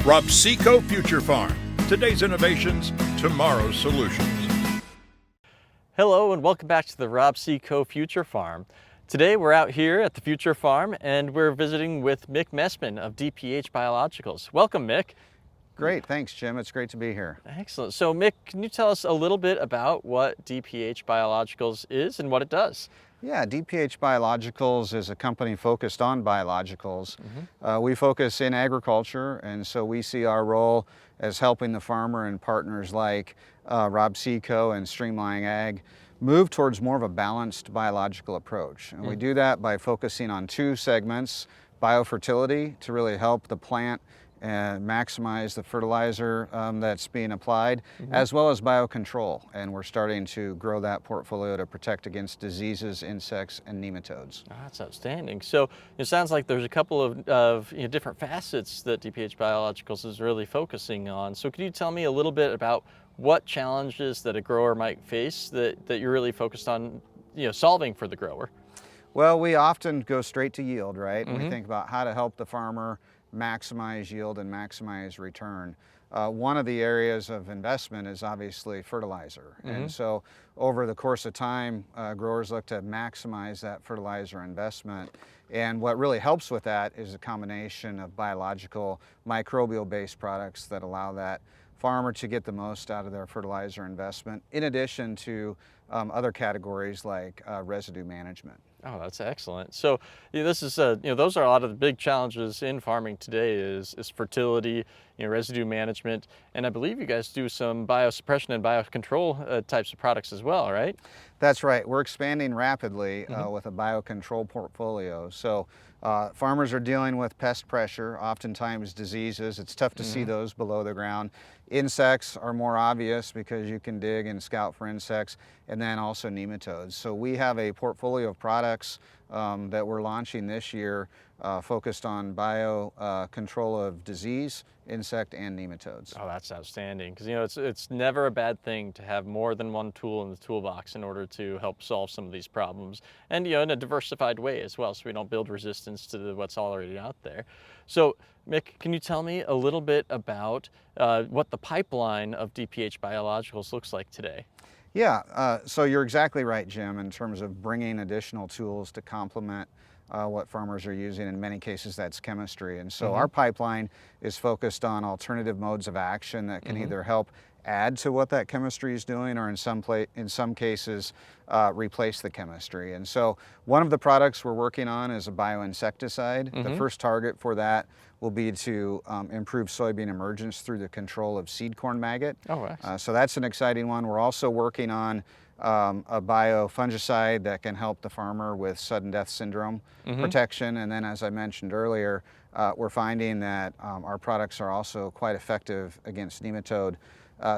Rob Seco Future Farm. Today's innovations, tomorrow's solutions. Hello and welcome back to the Rob Seco Future Farm. Today we're out here at the Future Farm and we're visiting with Mick Messman of DPH Biologicals. Welcome, Mick. Great, thanks Jim. It's great to be here. Excellent. So Mick, can you tell us a little bit about what DPH Biologicals is and what it does? Yeah, DPH Biologicals is a company focused on biologicals. We focus in agriculture, and so we see our role as helping the farmer and partners like Rob Seco and Streamline Ag move towards more of a balanced biological approach. And we do that by focusing on two segments: biofertility, to really help the plant and maximize the fertilizer that's being applied, as well as biocontrol. And we're starting to grow that portfolio to protect against diseases, insects, and nematodes. Oh, that's outstanding. So it sounds like there's a couple of different facets that DPH Biologicals is really focusing on. So can you tell me a little bit about what challenges that a grower might face that you're really focused on solving for the grower? Well, we often go straight to yield, right? And we think about how to help the farmer maximize yield and maximize return. One of the areas of investment is obviously fertilizer. And so over the course of time, growers look to maximize that fertilizer investment. And what really helps with that is a combination of biological, microbial-based products that allow that farmer to get the most out of their fertilizer investment, in addition to other categories like residue management. Oh, that's excellent. So this is those are a lot of the big challenges in farming today is fertility, residue management, and I believe you guys do some biosuppression and biocontrol types of products as well, right? That's right. We're expanding rapidly with a biocontrol portfolio. So farmers are dealing with pest pressure, oftentimes diseases. It's tough to see those below the ground. Insects are more obvious because you can dig and scout for insects, and then also nematodes. So we have a portfolio of products that we're launching this year focused on biocontrol of disease, insect, and nematodes. Oh, that's outstanding, because it's never a bad thing to have more than one tool in the toolbox in order to help solve some of these problems, and in a diversified way as well, so we don't build resistance to what's already out there. So Mick, can you tell me a little bit about what the pipeline of DPH Biologicals looks like today? Yeah, so you're exactly right, Jim, in terms of bringing additional tools to complement what farmers are using. In many cases, that's chemistry. And so our pipeline is focused on alternative modes of action that can either help add to what that chemistry is doing, or in some cases replace the chemistry. And so one of the products we're working on is a bioinsecticide. The first target for that will be to improve soybean emergence through the control of seed corn maggot. Oh, excellent. So that's an exciting one. We're also working on a biofungicide that can help the farmer with sudden death syndrome protection. And then, as I mentioned earlier, we're finding that our products are also quite effective against nematode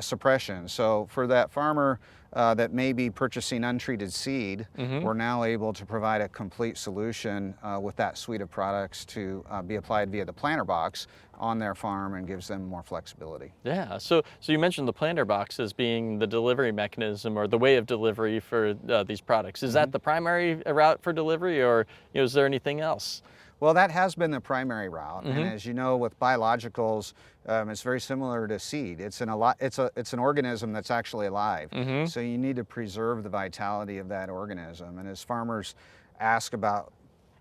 suppression. So for that farmer that may be purchasing untreated seed, we're now able to provide a complete solution with that suite of products to be applied via the planter box on their farm, and gives them more flexibility. Yeah, so you mentioned the planter box as being the delivery mechanism or the way of delivery for these products. Is that the primary route for delivery, or is there anything else? Well, that has been the primary route, and as you know, with biologicals, it's very similar to seed. It's an organism that's actually alive, so you need to preserve the vitality of that organism. And as farmers ask about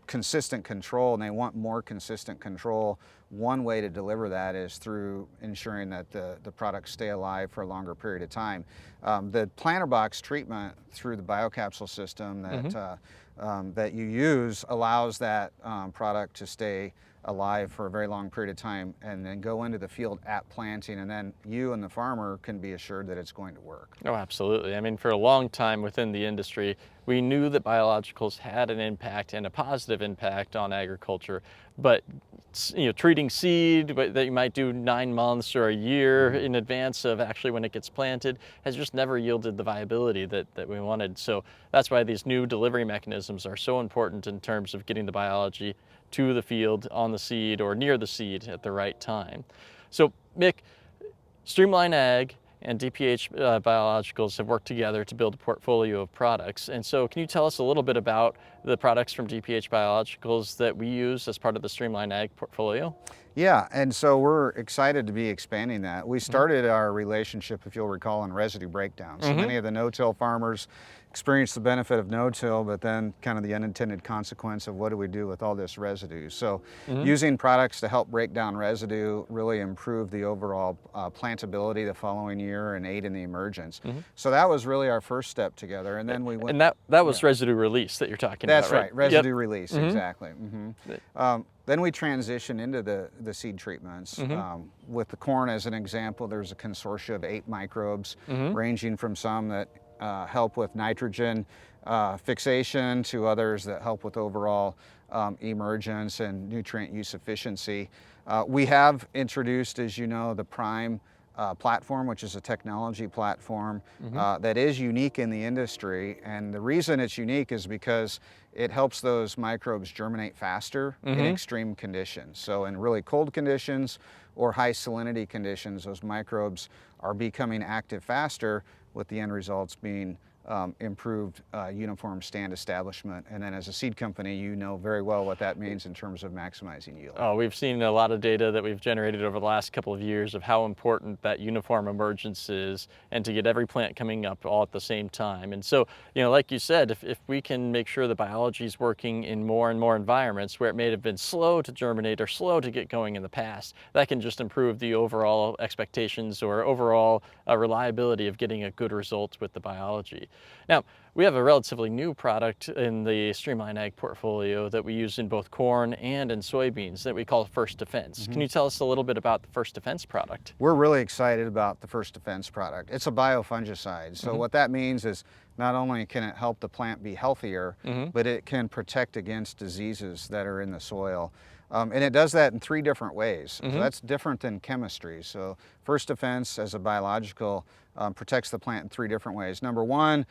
consistent control, and they want more consistent control, one way to deliver that is through ensuring that the products stay alive for a longer period of time. The planter box treatment through the biocapsule system that you use allows that product to stay alive for a very long period of time, and then go into the field at planting, and then you and the farmer can be assured that it's going to work. Oh, absolutely. I mean, for a long time within the industry, we knew that biologicals had an impact, and a positive impact, on agriculture, but treating seed that you might do 9 months or a year in advance of actually when it gets planted has just never yielded the viability that we wanted. So that's why these new delivery mechanisms are so important in terms of getting the biology to the field, on the seed, or near the seed at the right time. So Mick, Streamline Ag and DPH Biologicals have worked together to build a portfolio of products. And so can you tell us a little bit about the products from DPH Biologicals that we use as part of the Streamline Ag portfolio? Yeah, and so we're excited to be expanding that. We started our relationship, if you'll recall, in residue breakdown. So many of the no-till farmers experience the benefit of no-till, but then kind of the unintended consequence of what do we do with all this residue. So using products to help break down residue really improve the overall plantability the following year and aid in the emergence. So that was really our first step together, and then we went... And that was residue release that you're talking That's about, right? right, residue release, exactly. Then we transition into the seed treatments. With the corn as an example, there's a consortia of 8 microbes, ranging from some that help with nitrogen fixation to others that help with overall emergence and nutrient use efficiency. We have introduced, as you know, the Prime platform, which is a technology platform that is unique in the industry. And the reason it's unique is because it helps those microbes germinate faster in extreme conditions. So in really cold conditions or high salinity conditions, those microbes are becoming active faster, with the end results being improved uniform stand establishment. And then as a seed company, you know very well what that means in terms of maximizing yield. Oh, we've seen a lot of data that we've generated over the last couple of years of how important that uniform emergence is, and to get every plant coming up all at the same time. And so, you know, like you said, if we can make sure the biology is working in more and more environments where it may have been slow to germinate or slow to get going in the past, that can just improve the overall expectations or overall reliability of getting a good result with the biology. Now, we have a relatively new product in the Streamline Ag portfolio that we use in both corn and in soybeans that we call First Defense. Can you tell us a little bit about the First Defense product? We're really excited about the First Defense product. It's a biofungicide. So what that means is not only can it help the plant be healthier, but it can protect against diseases that are in the soil. And it does that in 3 different ways. So that's different than chemistry. So First Defense as a biological protects the plant in 3 different ways. Number 1,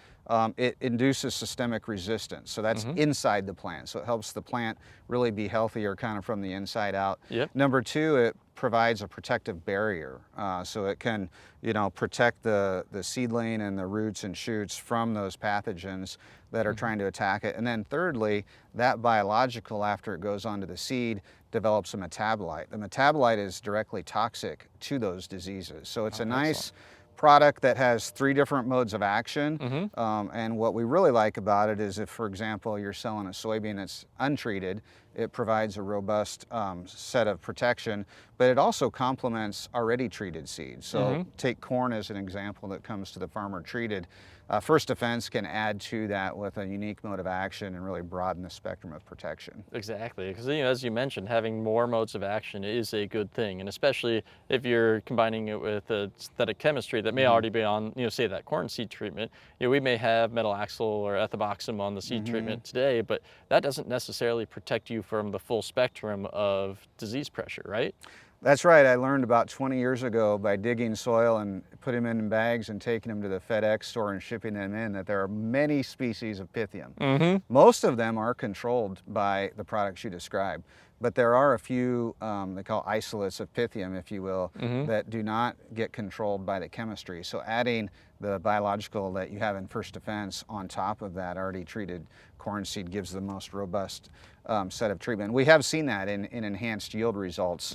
it induces systemic resistance. So that's inside the plant. So it helps the plant really be healthier kind of from the inside out. Number 2, it provides a protective barrier. So it can, you know, protect the seedling and the roots and shoots from those pathogens that are trying to attack it. And then thirdly, that biological, after it goes onto the seed, develops a metabolite. The metabolite is directly toxic to those diseases. So it's a nice product that has 3 different modes of action. And what we really like about it is if, for example, you're selling a soybean that's untreated, it provides a robust set of protection, but it also complements already treated seeds. So take corn as an example that comes to the farmer treated. First Defense can add to that with a unique mode of action and really broaden the spectrum of protection. Exactly, because, you know, as you mentioned, having more modes of action is a good thing, and especially if you're combining it with a synthetic chemistry that may already be on, you know, say that corn seed treatment. You know, we may have metalaxyl or ethoboxam on the seed treatment today, but that doesn't necessarily protect you from the full spectrum of disease pressure, right? That's right. I learned about 20 years ago by digging soil and putting them in bags and taking them to the FedEx store and shipping them in that there are many species of Pythium. Most of them are controlled by the products you described, but there are a few, they call isolates of Pythium, if you will, that do not get controlled by the chemistry. So adding the biological that you have in First Defense on top of that already treated corn seed gives the most robust set of treatment. We have seen that in enhanced yield results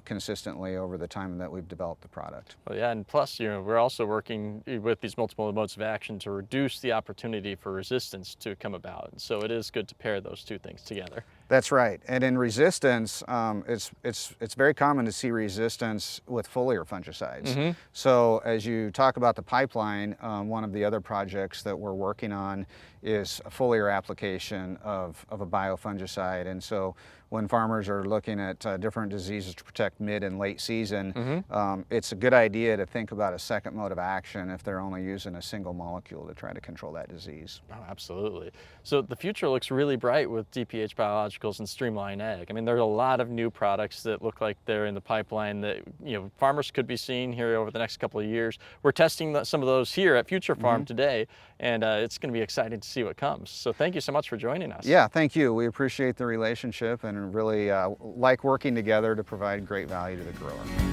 consistently over the time that we've developed the product. Well, yeah, and plus, you know, we're also working with these multiple modes of action to reduce the opportunity for resistance to come about. And so it is good to pair those 2 things together. That's right. And in resistance, it's very common to see resistance with foliar fungicides. So as you talk about the pipeline, one of the other projects that we're working on is a foliar application of a biofungicide. And so when farmers are looking at different diseases to protect mid and late season, it's a good idea to think about a second mode of action if they're only using a single molecule to try to control that disease. Oh, absolutely. So the future looks really bright with DPH Biologicals and Streamline Ag. I mean, there's a lot of new products that look like they're in the pipeline that, you know, farmers could be seeing here over the next couple of years. We're testing some of those here at Future Farm today, and it's going to be exciting to see what comes. So thank you so much for joining us. Yeah, thank you. We appreciate the relationship and really like working together to provide great value to the grower.